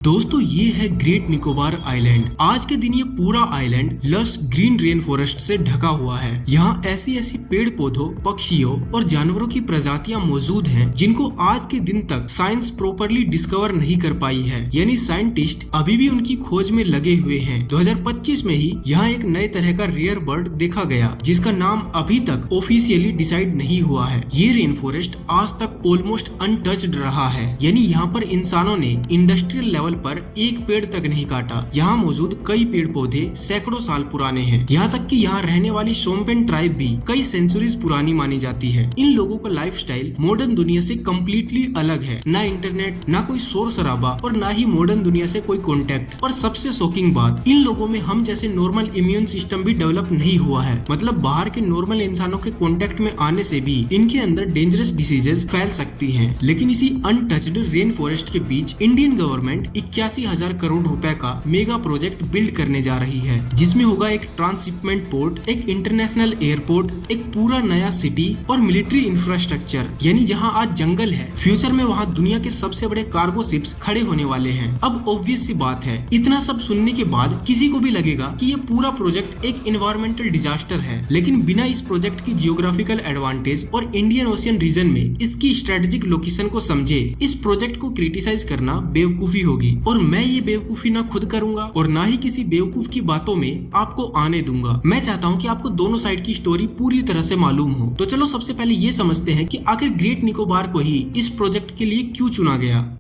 दोस्तों ये है ग्रेट निकोबार आइलैंड। आज के दिन ये पूरा island lush green rain forest से ढका हुआ है। यहाँ ऐसी ऐसी पेड़ पौधों, पक्षियों और जानवरों की प्रजातियां मौजूद हैं जिनको आज के दिन तक साइंस प्रॉपरली डिस्कवर नहीं कर पाई है, यानी साइंटिस्ट अभी भी उनकी खोज में लगे हुए हैं। 2025 में ही यहाँ एक नए तरह का रेयर बर्ड देखा गया जिसका नाम अभी तक ऑफिशियली डिसाइड नहीं हुआ है। ये रेन फॉरेस्ट आज तक ऑलमोस्ट अनटच्ड रहा है, यानी यहाँ पर इंसानों ने इंडस्ट्रियल लेवल पर एक पेड़ तक नहीं काटा। यहाँ मौजूद कई पेड़ पौधे सैकड़ों साल पुराने हैं। यहाँ तक कि यहाँ रहने वाली शोम्पेन ट्राइब भी कई सेंचुरीज पुरानी मानी जाती है। इन लोगों का लाइफस्टाइल मॉडर्न दुनिया से कम्प्लीटली अलग है। ना इंटरनेट, ना कोई शोर शराबा और ना ही मॉडर्न दुनिया से कोई कॉन्टेक्ट। और सबसे शॉकिंग बात, इन लोगों में हम जैसे नॉर्मल इम्यून सिस्टम भी डेवलप नहीं हुआ है। मतलब बाहर के नॉर्मल इंसानों के कॉन्टेक्ट में आने से भी इनके अंदर डेंजरस डिसीजेज फैल सकती हैं। लेकिन इसी अनटच्ड रेन फॉरेस्ट के बीच इंडियन गवर्नमेंट 81,000 करोड़ रुपए का मेगा प्रोजेक्ट बिल्ड करने जा रही है, जिसमें होगा एक ट्रांसशिपमेंट पोर्ट, एक इंटरनेशनल एयरपोर्ट, एक पूरा नया सिटी और मिलिट्री इंफ्रास्ट्रक्चर। यानी जहां आज जंगल है, फ्यूचर में वहां दुनिया के सबसे बड़े कार्गो शिप्स खड़े होने वाले हैं। अब ऑब्वियस सी बात है, इतना सब सुनने के बाद किसी को भी लगेगा कि ये पूरा प्रोजेक्ट एक एनवायरमेंटल डिजास्टर है। लेकिन बिना इस प्रोजेक्ट की जियोग्राफिकल एडवांटेज और इंडियन ओशियन रीजन में इसकी स्ट्रेटेजिक लोकेशन को समझे, इस प्रोजेक्ट को क्रिटिसाइज करना बेवकूफी होगी। और मैं ये बेवकूफी ना खुद करूंगा और ना ही किसी बेवकूफ की बातों में आपको आने दूंगा। मैं चाहता हूँ कि आपको दोनों साइड की स्टोरी पूरी तरह से मालूम हो। तो चलो सबसे पहले ये समझते हैं कि आखिर ग्रेट निकोबार को ही इस प्रोजेक्ट के लिए क्यों चुना गया।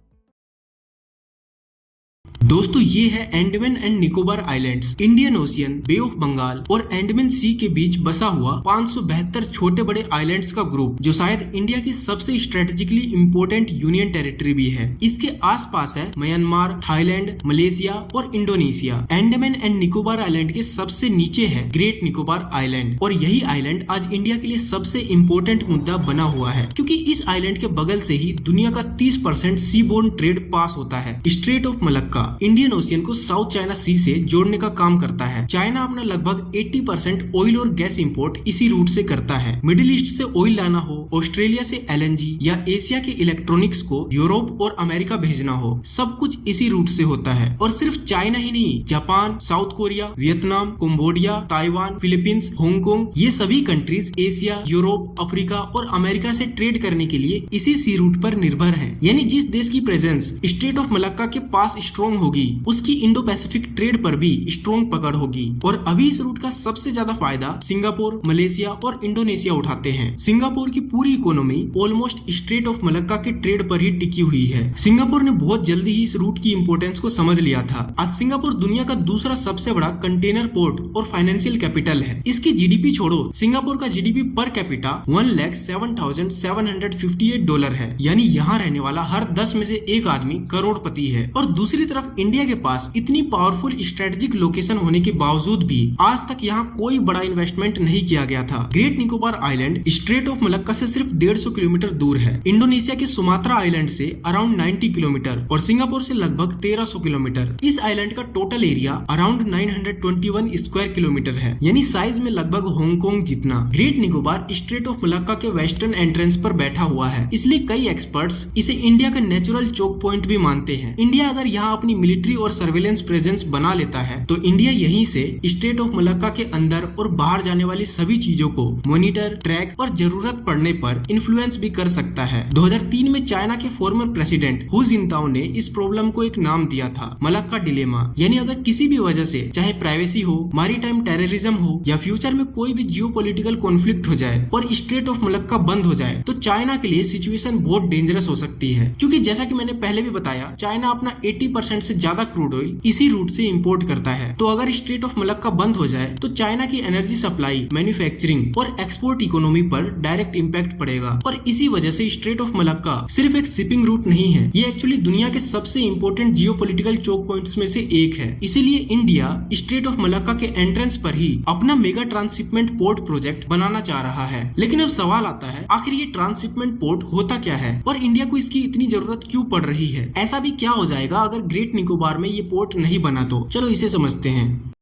दोस्तों ये है Andaman and Nicobar islands, Indian Ocean, Bay of Bengal और अंडमान सी के बीच बसा हुआ 572 छोटे बड़े आइलैंड्स का ग्रुप, जो शायद इंडिया की सबसे स्ट्रेटेजिकली इंपॉर्टेंट यूनियन टेरिटरी भी है। इसके आसपास है म्यांमार, थाईलैंड, मलेशिया और Indonesia. Andaman and Nicobar island के सबसे नीचे है ग्रेट निकोबार आइलैंड, और यही आइलैंड आज इंडिया के लिए सबसे इम्पोर्टेंट मुद्दा बना हुआ है, क्योंकि इस आइलैंड के बगल से ही दुनिया का 30% सीबोर्न ट्रेड पास होता है। Straight of Malacca Indian ocean को साउथ चाइना सी से जोड़ने का काम करता है। चाइना अपना लगभग 80% ऑयल और गैस इंपोर्ट इसी रूट से करता है। मिडिल ईस्ट से ऑयल लाना हो, ऑस्ट्रेलिया से एलएनजी या एशिया के इलेक्ट्रॉनिक्स को यूरोप और अमेरिका भेजना हो, सब कुछ इसी रूट से होता है। और सिर्फ चाइना ही नहीं, Japan, south Korea, Vietnam, Cambodia, Taiwan, Philippines, Hong Kong, ये सभी कंट्रीज एशिया, यूरोप, अफ्रीका और अमेरिका से ट्रेड करने के लिए इसी सी रूट पर निर्भर है। यानी जिस देश की प्रेजेंस स्ट्रेट ऑफ मलक्का के पास स्ट्रॉन्ग होगी, उसकी इंडो पैसिफिक ट्रेड पर भी स्ट्रॉन्ग पकड़ होगी। और अभी इस रूट का सबसे ज्यादा फायदा सिंगापुर, मलेशिया और इंडोनेशिया उठाते हैं। सिंगापुर की पूरी economy almost straight of Malacca के ट्रेड पर ही टिकी हुई है। सिंगापुर ने बहुत जल्दी ही इस रूट की इंपोर्टेंस को समझ लिया था। आज सिंगापुर दुनिया का दूसरा सबसे बड़ा कंटेनर पोर्ट और फाइनेंशियल कैपिटल है। इसकी जीडीपी छोड़ो, सिंगापुर का जीडीपी पर कैपिटा $1,07,758 है। यानी यहाँ रहने वाला हर 10 में से एक आदमी करोड़पति है। और दूसरी तरफ इंडिया के पास इतनी पावरफुल स्ट्रेटेजिक लोकेशन होने के बावजूद भी आज तक यहाँ कोई बड़ा इन्वेस्टमेंट नहीं किया गया था। Great Nicobar island straight of Malacca से सिर्फ 150 किलोमीटर दूर है, इंडोनेशिया के सुमात्रा आइलैंड से अराउंड 90 किलोमीटर और सिंगापुर से लगभग 1300 किलोमीटर। इस आइलैंड का total area around 921 square kilometre है, यानी साइज में लगभग हांगकांग जितना। Great Nicobar straight of Malacca के वेस्टर्न एंट्रेंस पर बैठा हुआ है, इसलिए कई एक्सपर्ट्स इसे इंडिया का नेचुरल चोक पॉइंट भी मानते हैं। इंडिया अगर यहाँ अपनी मिलिट्री और सर्वेलेंस प्रेजेंस बना लेता है तो इंडिया यहीं से स्ट्रेट ऑफ मलक्का के अंदर और बाहर जाने वाली सभी चीजों को मॉनिटर, ट्रैक और जरूरत पड़ने पर इन्फ्लुएंस भी कर सकता है। 2003 में चाइना के फॉर्मर प्रेसिडेंट हु जिनताओ ने इस प्रॉब्लम को एक नाम दिया था, मलक्का डिलेमा। यानी अगर किसी भी वजह से, चाहे प्राइवेसी हो, मैरीटाइम टेररिज्म हो या फ्यूचर में कोई भी जियोपॉलिटिकल कॉन्फ्लिक्ट हो जाए और स्ट्रेट ऑफ मलक्का बंद हो जाए, तो चाइना के लिए सिचुएशन बहुत डेंजरस हो सकती है। क्योंकि जैसा कि मैंने पहले भी बताया, चाइना अपना 80% से ज्यादा क्रूड ऑयल इसी रूट से इंपोर्ट करता है। तो अगर स्ट्रेट ऑफ मलक्का बंद हो जाए तो चाइना की एनर्जी सप्लाई, मैन्युफैक्चरिंग और एक्सपोर्ट इकोनॉमी पर डायरेक्ट इंपैक्ट पड़ेगा। और इसी वजह से स्ट्रेट ऑफ मलक्का सिर्फ एक शिपिंग रूट नहीं है, ये एक्चुअली दुनिया के सबसे इंपॉर्टेंट जियोपॉलिटिकल चोक पॉइंट्स में से एक है। इसीलिए इंडिया स्ट्रेट ऑफ मलक्का के एंट्रेंस पर ही अपना मेगा ट्रांसशिपमेंट पोर्ट प्रोजेक्ट बनाना चाह रहा है। लेकिन अब सवाल आता है, आखिर ये ट्रांसशिपमेंट पोर्ट होता क्या है और इंडिया को इसकी इतनी जरूरत क्यों पड़ रही है? ऐसा भी क्या हो जाएगा अगर ग्रेट निकोबार में ये पोर्ट नहीं बना तो? चलो इसे समझते हैं।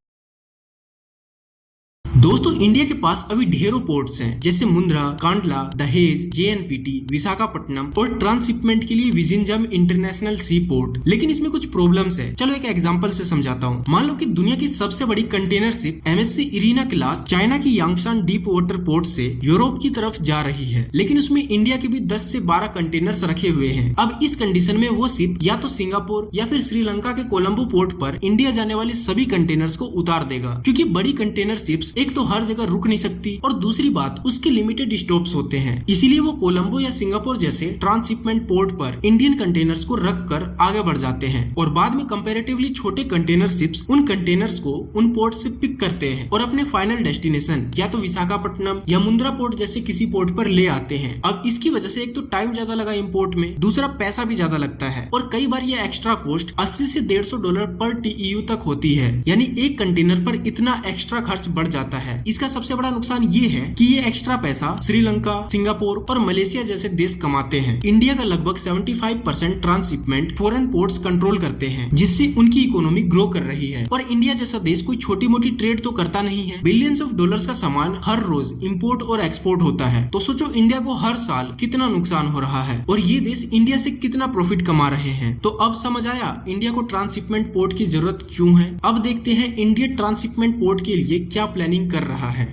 दोस्तों इंडिया के पास अभी ढेरों पोर्ट्स हैं, जैसे मुंद्रा, कांडला, दहेज, JNPT, विशाखापट्टनम और ट्रांसशिपमेंट के लिए विजिंजम इंटरनेशनल सी पोर्ट। लेकिन इसमें कुछ प्रॉब्लम्स है। चलो एक एग्जांपल से समझाता हूँ। मान लो कि दुनिया की सबसे बड़ी container ship MSC Irina class China की यांगशान डीप वाटर पोर्ट से यूरोप की तरफ जा रही है, लेकिन उसमें इंडिया के भी 10 से 12 कंटेनर्स रखे हुए हैं। अब इस कंडीशन में वो शिप या तो सिंगापुर या फिर श्रीलंका के कोलंबो पोर्ट पर इंडिया जाने वाले सभी कंटेनर्स को उतार देगा, क्योंकि बड़ी कंटेनर शिप्स एक तो हर जगह रुक नहीं सकती और दूसरी बात उसके लिमिटेड स्टॉप्स होते हैं। इसीलिए वो कोलंबो या सिंगापुर जैसे ट्रांसशिपमेंट पोर्ट पर इंडियन कंटेनर्स को रख कर आगे बढ़ जाते हैं और बाद में कंपैरेटिवली छोटे कंटेनर शिप्स उन कंटेनर्स को उन पोर्ट से पिक करते हैं और अपने फाइनल डेस्टिनेशन या तो विशाखापट्टनम या मुंद्रा पोर्ट जैसे किसी पोर्ट पर ले आते हैं। अब इसकी वजह से एक तो टाइम ज्यादा लगा इंपोर्ट में, दूसरा पैसा भी ज्यादा लगता है और कई बार ये एक्स्ट्रा कॉस्ट $80 से $150 पर TEU तक होती है, यानी एक कंटेनर पर इतना एक्स्ट्रा खर्च बढ़ जाता है। इसका सबसे बड़ा नुकसान ये है कि ये एक्स्ट्रा पैसा श्रीलंका, सिंगापुर और मलेशिया जैसे देश कमाते हैं। इंडिया का लगभग 75% ट्रांसशिपमेंट फॉरेन पोर्ट्स कंट्रोल करते हैं, जिससे उनकी इकोनॉमी ग्रो कर रही है। और इंडिया जैसा देश कोई छोटी मोटी ट्रेड तो करता नहीं है। बिलियंस ऑफ डॉलर्स का सामान हर रोज इंपोर्ट और एक्सपोर्ट होता है। तो सोचो इंडिया को हर साल कितना नुकसान हो रहा है और ये देश इंडिया से कितना प्रॉफिट कमा रहे हैं। तो अब समझ आया इंडिया को ट्रांसशिपमेंट पोर्ट की जरूरत क्यों है। अब देखते हैं इंडिया ट्रांसशिपमेंट पोर्ट के लिए क्या प्लानिंग कर रहा है।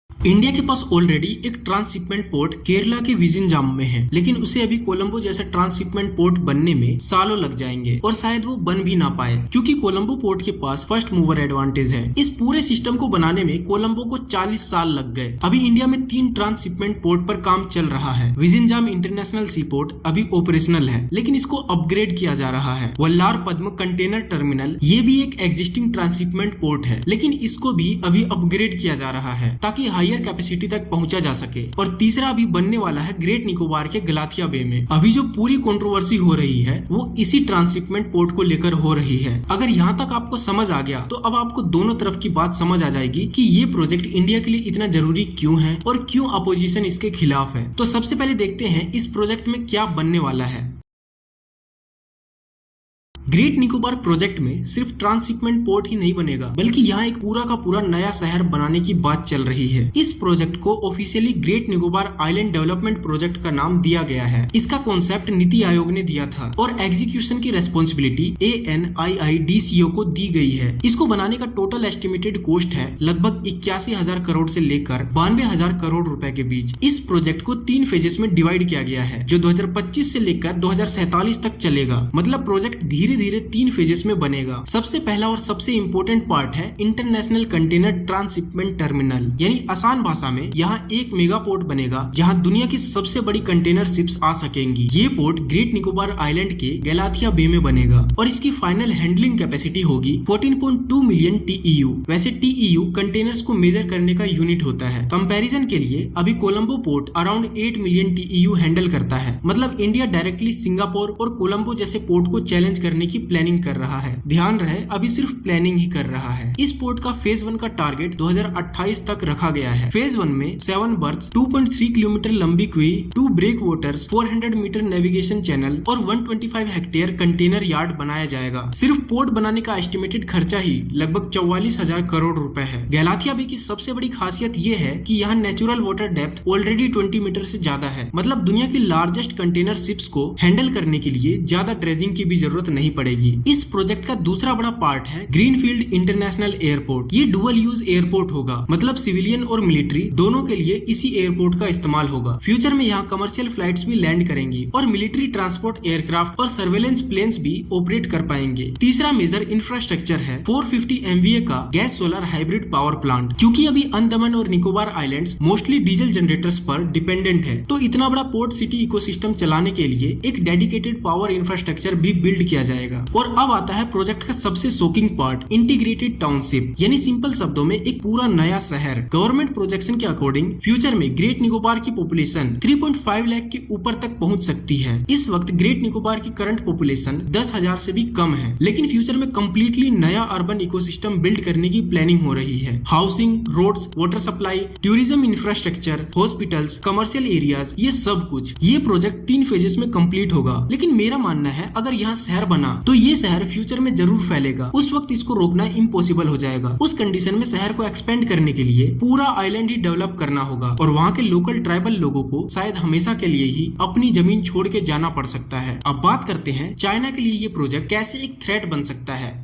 इंडिया के पास ऑलरेडी एक ट्रांसशिपमेंट पोर्ट केरला के विजिंजाम में है, लेकिन उसे अभी कोलंबो जैसा ट्रांसशिपमेंट पोर्ट बनने में सालों लग जाएंगे और शायद वो बन भी ना पाए, क्योंकि कोलंबो पोर्ट के पास फर्स्ट मूवर एडवांटेज है। इस पूरे सिस्टम को बनाने में कोलंबो को 40 साल लग गए। अभी इंडिया में 3 ट्रांसशिपमेंट पोर्ट पर काम चल रहा है। विजिंजाम इंटरनेशनल सी पोर्ट अभी ऑपरेशनल है, लेकिन इसको अपग्रेड किया जा रहा है। वल्लार पद्म कंटेनर टर्मिनल ये भी एक एग्जिस्टिंग ट्रांसशिपमेंट पोर्ट है, लेकिन इसको भी अभी अपग्रेड किया जा रहा है ताकि हायर कैपेसिटी तक पहुंचा जा सके। और तीसरा अभी बनने वाला है ग्रेट निकोबार के गलाथिया बे में। अभी जो पूरी कंट्रोवर्सी हो रही है वो इसी ट्रांसशिपमेंट पोर्ट को लेकर हो रही है। अगर यहाँ तक आपको समझ आ गया तो अब आपको दोनों तरफ की बात समझ आ जाएगी कि ये प्रोजेक्ट इंडिया के लिए इतना जरूरी क्यों है और क्यों अपोजिशन इसके खिलाफ है। तो सबसे पहले देखते हैं इस प्रोजेक्ट में क्या बनने वाला है। ग्रेट निकोबार प्रोजेक्ट में सिर्फ ट्रांसशिपमेंट पोर्ट ही नहीं बनेगा, बल्कि यहाँ एक पूरा का पूरा नया शहर बनाने की बात चल रही है। इस प्रोजेक्ट को officially great Nicobar island development project का नाम दिया गया है। इसका कॉन्सेप्ट नीति आयोग ने दिया था और एग्जीक्यूशन की रेस्पॉन्सिबिलिटी ANIIDCO को दी गई है। इसको बनाने का टोटल एस्टिमेटेड कॉस्ट है लगभग 81,000 करोड़ से लेकर 92,000 करोड़ रुपए के बीच। इस प्रोजेक्ट को 3 फेजेस में डिवाइड किया गया है, जो 2025 से लेकर 2047 तक चलेगा। मतलब प्रोजेक्ट धीरे धीरे 3 फेजेस में बनेगा। सबसे पहला और सबसे इम्पोर्टेंट पार्ट है इंटरनेशनल कंटेनर ट्रांसशिपमेंट टर्मिनल, यानी आसान भाषा में यहाँ एक मेगा पोर्ट बनेगा जहाँ दुनिया की सबसे बड़ी कंटेनर शिप्स आ सकेंगी। ये पोर्ट ग्रेट निकोबार आइलैंड के गलाथिया बे में बनेगा और इसकी फाइनल हैंडलिंग कैपेसिटी होगी 14.2 मिलियन TEU। वैसे TEU कंटेनर्स को मेजर करने का यूनिट होता है। कंपैरिजन के लिए अभी Colombo port around 8 million TEU handle करता है। मतलब इंडिया डायरेक्टली सिंगापुर और कोलंबो जैसे पोर्ट को चैलेंज करने की प्लानिंग कर रहा है। ध्यान रहे अभी सिर्फ प्लानिंग ही कर रहा है। इस पोर्ट का फेज 1 का टारगेट 2028 तक रखा गया है। फेज 1 में 7 बर्थ, 2.3 किलोमीटर लंबी quay, 2 breakwaters, 400 metre navigation channel और 125 हेक्टेयर कंटेनर यार्ड बनाया जाएगा। सिर्फ पोर्ट बनाने का एस्टिमेटेड खर्चा ही लगभग 44,000 करोड़ रुपए है। गलाथिया बे की सबसे बड़ी खासियत ये है कि यहाँ natural water depth already 20 metre से ज्यादा है। मतलब दुनिया की लार्जेस्ट कंटेनर शिप्स को हैंडल करने के लिए ज्यादा ड्रेजिंग की भी जरूरत नहीं पड़ेगी। इस प्रोजेक्ट का दूसरा बड़ा पार्ट है ग्रीनफील्ड इंटरनेशनल एयरपोर्ट। ये डुअल यूज एयरपोर्ट होगा, मतलब सिविलियन और मिलिट्री दोनों के लिए इसी एयरपोर्ट का इस्तेमाल होगा। फ्यूचर में यहाँ कमर्शियल फ्लाइट्स भी लैंड करेंगी और मिलिट्री ट्रांसपोर्ट एयरक्राफ्ट और सर्वेलेंस प्लेन्स भी ऑपरेट कर पाएंगे। तीसरा मेजर इंफ्रास्ट्रक्चर है 450 MVA का gas solar hybrid power plant. क्योंकि अभी अंडमान और Nicobar islands mostly diesel generators पर डिपेंडेंट है, तो इतना बड़ा पोर्ट सिटी इकोसिस्टम चलाने के लिए एक डेडिकेटेड पावर इंफ्रास्ट्रक्चर भी बिल्ड किया जाएगा। और अब आता है प्रोजेक्ट का सबसे शॉकिंग पार्ट, इंटीग्रेटेड टाउनशिप, यानी सिंपल शब्दों में एक पूरा नया शहर। गवर्नमेंट प्रोजेक्शन के अकॉर्डिंग फ्यूचर में ग्रेट निकोबार की पॉपुलेशन 3.5 लाख के ऊपर तक पहुंच सकती है। इस वक्त ग्रेट निकोबार की करंट पॉपुलेशन 10,000 से भी कम है, लेकिन फ्यूचर में कम्प्लीटली नया अर्बन इकोसिस्टम बिल्ड करने की प्लानिंग हो रही है। Housing, roads, water supply, tourism infrastructure, hospitals, commercial areas, ये सब कुछ। ये प्रोजेक्ट 3 फेजेस में कंप्लीट होगा। लेकिन मेरा मानना है अगर यहाँ शहर बना तो ये शहर फ्यूचर में जरूर फैलेगा। उस वक्त इसको रोकना इम्पॉसिबल हो जाएगा। उस कंडीशन में शहर को एक्सपेंड करने के लिए पूरा आइलैंड ही डेवलप करना होगा और वहाँ के लोकल ट्राइबल लोगों को शायद हमेशा के लिए ही अपनी जमीन छोड़ के जाना पड़ सकता है। अब बात करते हैं चाइना के लिए ये प्रोजेक्ट कैसे एक थ्रेट बन सकता है।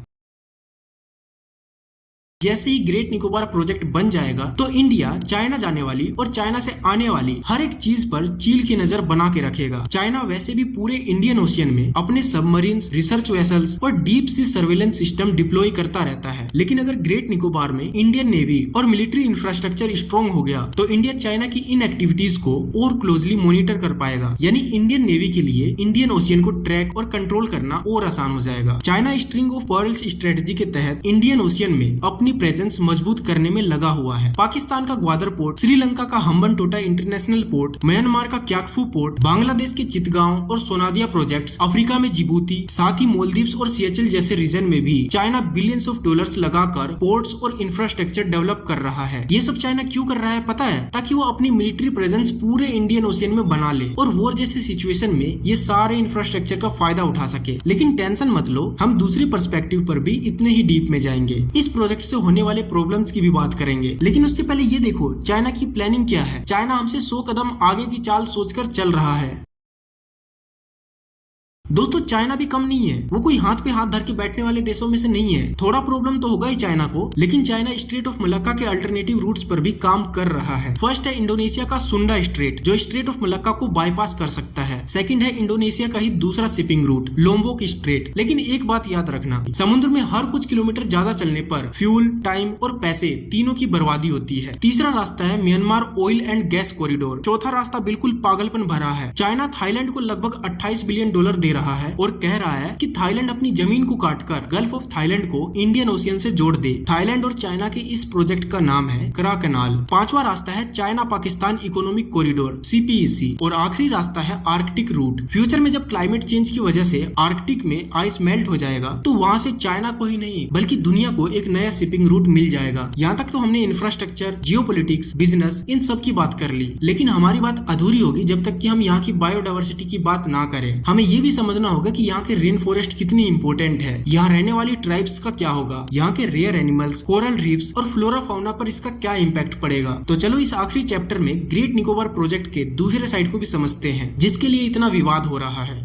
जैसे ही ग्रेट निकोबार प्रोजेक्ट बन जाएगा तो इंडिया चाइना जाने वाली और चाइना से आने वाली हर एक चीज पर चील की नजर बना के रखेगा। चाइना वैसे भी पूरे इंडियन ओशियन में अपने सबमरीन्स, रिसर्च वेसल्स और deep sea surveillance system deploy करता रहता है। लेकिन अगर ग्रेट निकोबार में इंडियन नेवी और मिलिट्री इंफ्रास्ट्रक्चर स्ट्रॉन्ग हो गया तो इंडिया चाइना की इन एक्टिविटीज को और क्लोजली मॉनिटर कर पाएगा। यानी इंडियन नेवी के लिए इंडियन ओशियन को ट्रैक और कंट्रोल करना और आसान हो जाएगा। China string of pearls strategy के तहत इंडियन ओशियन में अपनी प्रेजेंस मजबूत करने में लगा हुआ है। पाकिस्तान का ग्वादर पोर्ट, श्रीलंका का हम्बनटोटा इंटरनेशनल पोर्ट, म्यांमार का क्याकफू पोर्ट, बांग्लादेश के चितगांव और सोनादिया प्रोजेक्ट्स, अफ्रीका में जिबूती, साथ ही मालदीव्स और सिएचल जैसे रीजन में भी चाइना बिलियंस ऑफ डॉलर्स लगाकर पोर्ट्स और इंफ्रास्ट्रक्चर डेवलप कर रहा है। ये सब चाइना क्यों कर रहा है पता है? ताकि वो अपनी मिलिट्री प्रेजेंस पूरे इंडियन ओशियन में बना ले और वॉर जैसी सिचुएशन में ये सारे इंफ्रास्ट्रक्चर का फायदा उठा सके। लेकिन टेंशन मत लो, हम दूसरी पर्सपेक्टिव पर भी इतने ही डीप में जाएंगे। इस प्रोजेक्ट से होने वाले प्रॉब्लम्स की भी बात करेंगे। लेकिन उससे पहले ये देखो चाइना की प्लानिंग क्या है। चाइना हमसे 100 कदम आगे की चाल सोचकर चल रहा है। दोस्तों चाइना भी कम नहीं है, वो कोई हाथ पे हाथ धर के बैठने वाले देशों में से नहीं है। थोड़ा प्रॉब्लम तो होगा ही चाइना को, लेकिन चाइना स्ट्रेट ऑफ मलक्का के अल्टरनेटिव रूट्स पर भी काम कर रहा है। फर्स्ट है इंडोनेशिया का सुंडा स्ट्रेट जो स्ट्रेट ऑफ मलक्का को बाईपास कर सकता है। सेकंड है इंडोनेशिया का ही दूसरा शिपिंग रूट लोम्बोक स्ट्रेट। लेकिन एक बात याद रखना, समुद्र में हर कुछ किलोमीटर ज्यादा चलने पर फ्यूल, टाइम और पैसे तीनों की बर्बादी होती है। तीसरा रास्ता है Myanmar oil and gas corridor. चौथा रास्ता बिल्कुल पागलपन भरा है। चाइना थाईलैंड को लगभग 28 बिलियन डॉलर दे रहा है और कह रहा है कि थाईलैंड अपनी जमीन को काटकर गल्फ ऑफ थाईलैंड को इंडियन ओशियन से जोड़ दे। थाईलैंड और चाइना के इस प्रोजेक्ट का नाम है करा कैनाल। पांचवा रास्ता है China Pakistan economic corridor CPEC और आखिरी रास्ता है आर्कटिक रूट। फ्यूचर में जब क्लाइमेट चेंज की वजह से आर्कटिक में आइस मेल्ट हो जाएगा तो वहाँ से चाइना को ही नहीं बल्कि दुनिया को एक नया शिपिंग रूट मिल जाएगा। यहाँ तक तो हमने इंफ्रास्ट्रक्चर, जियोपॉलिटिक्स, बिजनेस इन सब की बात कर ली, लेकिन हमारी बात अधूरी होगी जब तक कि हम यहाँ की बायोडायवर्सिटी की बात ना करें। हमें ये भी समझना होगा कि यहाँ के रेन फॉरेस्ट कितनी इंपॉर्टेंट है, यहाँ रहने वाली ट्राइब्स का क्या होगा, यहाँ के रेयर एनिमल्स, कोरल रीफ्स और फ्लोरा फाउना पर इसका क्या इम्पैक्ट पड़ेगा। तो चलो इस आखिरी चैप्टर में ग्रेट निकोबार प्रोजेक्ट के दूसरे साइड को भी समझते हैं जिसके लिए इतना विवाद हो रहा है।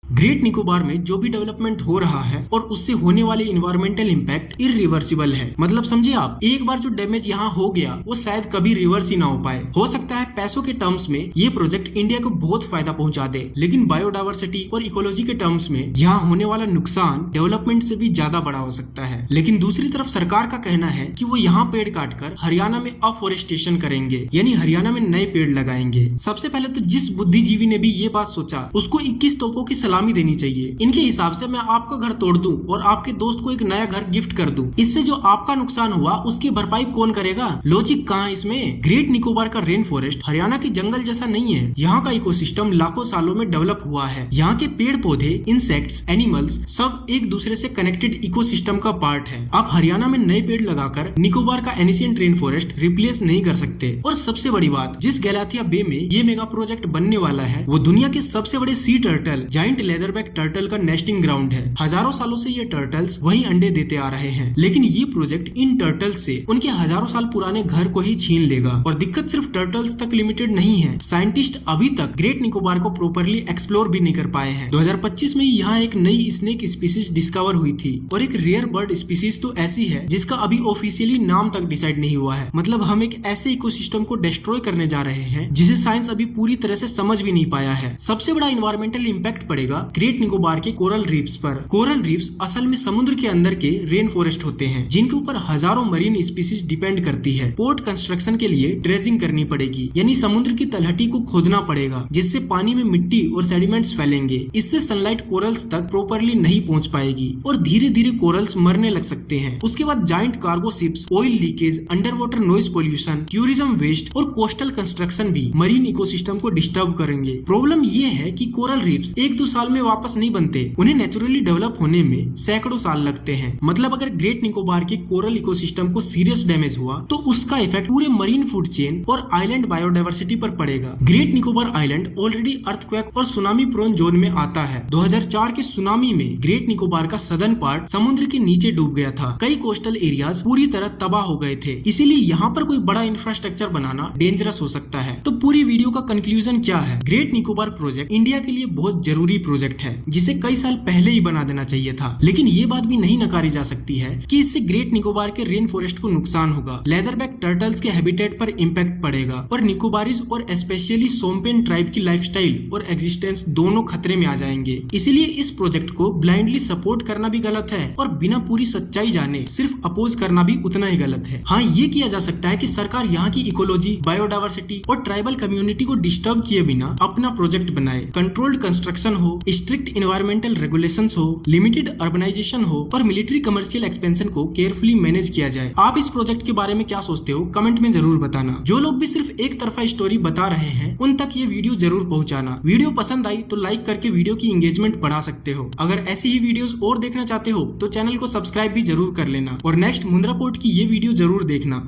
ग्रेट निकोबार में जो भी डेवलपमेंट हो रहा है और उससे होने वाले इन्वायरमेंटल इम्पैक्ट इरिवर्सिबल है। मतलब समझिए आप, एक बार जो डैमेज यहाँ हो गया वो शायद कभी रिवर्स ही ना हो पाए। हो सकता है पैसों के टर्म्स में ये प्रोजेक्ट इंडिया को बहुत फायदा पहुंचा दे, लेकिन बायोडायवर्सिटी और इकोलॉजी के टर्म्स में यहाँ होने वाला नुकसान डेवलपमेंट से भी ज्यादा बड़ा हो सकता है। लेकिन दूसरी तरफ सरकार का कहना है कि वो यहाँ पेड़ काटकर हरियाणा में अफॉरेस्टेशन करेंगे, यानी हरियाणा में नए पेड़ लगाएंगे। सबसे पहले तो जिस बुद्धिजीवी ने भी ये बात सोचा उसको 21 तोपों की सलामी देनी चाहिए। इनके हिसाब से मैं आपका घर तोड़ दूं और आपके दोस्त को एक नया घर गिफ्ट कर दूं, इससे जो आपका नुकसान हुआ उसकी भरपाई कौन करेगा? लॉजिक कहाँ इसमें? ग्रेट निकोबार का रेन फॉरेस्ट हरियाणा की जंगल जैसा नहीं है। यहाँ का इकोसिस्टम लाखों सालों में डेवलप हुआ है। यहाँ के पेड़ पौधे, इंसेक्ट्स, एनिमल्स सब एक दूसरे से कनेक्टेड इकोसिस्टम का पार्ट है। आप हरियाणा में नए पेड़ लगाकर निकोबार का एनिशिएंट रेन फॉरेस्ट रिप्लेस नहीं कर सकते। और सबसे बड़ी बात, जिस गैलाथिया बे में ये मेगा प्रोजेक्ट बनने वाला है वो दुनिया के सबसे बड़े sea turtle giant leatherback turtle का नेस्टिंग ग्राउंड है। हजारों सालों से ये टर्टल्स वही अंडे देते आ रहे हैं, लेकिन ये प्रोजेक्ट इन टर्टल्स से उनके हजारों साल पुराने घर को ही छीन लेगा। और दिक्कत सिर्फ टर्टल्स तक लिमिटेड नहीं है, साइंटिस्ट अभी तक ग्रेट निकोबार को प्रॉपर्ली एक्सप्लोर भी नहीं कर पाए हैं। 2025 में यहाँ एक नई स्नेक स्पीसीज डिस्कवर हुई थी और एक रेयर बर्ड स्पीसीज तो ऐसी है जिसका अभी ऑफिशियली नाम तक डिसाइड नहीं हुआ है। मतलब हम एक ऐसे इकोसिस्टम को डिस्ट्रॉय करने जा रहे हैं जिसे साइंस अभी पूरी तरह से समझ भी नहीं पाया है। सबसे बड़ा इन्वायरमेंटल इम्पैक्ट पड़ेगा ग्रेट निकोबार के कोरल रीफ्स पर। कोरल रीफ्स असल में समुद्र के अंदर के रेन फॉरेस्ट होते हैं जिनके ऊपर हजारों मरीन स्पीसीज डिपेंड करती है। पोर्ट कंस्ट्रक्शन के लिए ड्रेजिंग करनी पड़ेगी, यानी समुद्र की तलहटी को खोदना पड़ेगा जिससे पानी में मिट्टी और सेडिमेंट्स फैलेंगे। इससे सनलाइट कोरल्स तक प्रॉपर्ली नहीं पहुंच पाएगी और धीरे धीरे कोरल्स मरने लग सकते हैं। उसके बाद giant cargo ships, oil leakage, under water noise pollution, tourism waste और कोस्टल कंस्ट्रक्शन भी मरीन इकोसिस्टम को डिस्टर्ब करेंगे। प्रॉब्लम ये है कि कोरल रीफ्स 1-2 साल साल में वापस नहीं बनते, उन्हें नेचुरली डेवलप होने में सैकड़ों साल लगते हैं। मतलब अगर ग्रेट निकोबार के कोरल इकोसिस्टम को सीरियस डैमेज हुआ तो उसका इफेक्ट पूरे मरीन फूड चेन और आइलैंड बायोडाइवर्सिटी पर पड़ेगा। Great Nicobar island already earthquake और सुनामी प्रोन जोन में आता है। 2004 के सुनामी में ग्रेट निकोबार का सदर्न पार्ट समुद्र के नीचे डूब गया था। कई कोस्टल एरियाज पूरी तरह तबाह हो गए थे, इसीलिए यहाँ पर कोई बड़ा इंफ्रास्ट्रक्चर बनाना डेंजरस हो सकता है। तो पूरी वीडियो का कंक्लूजन क्या है? ग्रेट निकोबार प्रोजेक्ट इंडिया के लिए बहुत जरूरी प्रोजेक्ट है, जिसे कई साल पहले ही बना देना चाहिए था। लेकिन ये बात भी नहीं नकारी जा सकती है कि इससे ग्रेट निकोबार के रेन फॉरेस्ट को नुकसान होगा, लेदरबैक टर्टल्स के हैबिटेट पर इम्पैक्ट पड़ेगा और निकोबारीज और स्पेशली सोम्पेन ट्राइब की लाइफस्टाइल और एग्जिस्टेंस दोनों खतरे में आ जाएंगे। इसलिए इस प्रोजेक्ट को ब्लाइंडली सपोर्ट करना भी गलत है और बिना पूरी सच्चाई जाने सिर्फ अपोज करना भी उतना ही गलत है। हाँ, ये किया जा सकता है कि सरकार यहाँ की इकोलॉजी, बायोडाइवर्सिटी और ट्राइबल कम्युनिटी को डिस्टर्ब किए बिना अपना प्रोजेक्ट बनाए। कंट्रोल्ड कंस्ट्रक्शन हो, स्ट्रिक्ट एनवायरमेंटल रेगुलेशंस हो, लिमिटेड अर्बनाइजेशन हो और मिलिट्री कमर्शियल एक्सपेंशन को केयरफुली मैनेज किया जाए। आप इस प्रोजेक्ट के बारे में क्या सोचते हो? कमेंट में जरूर बताना। जो लोग भी सिर्फ एक तरफा स्टोरी बता रहे हैं उन तक ये वीडियो जरूर पहुंचाना। वीडियो पसंद आई तो लाइक करके वीडियो की एंगेजमेंट बढ़ा सकते हो। अगर ऐसी ही वीडियोस और देखना चाहते हो तो चैनल को सब्सक्राइब भी जरूर कर लेना और नेक्स्ट मुंद्रा पोर्ट की ये वीडियो जरूर देखना।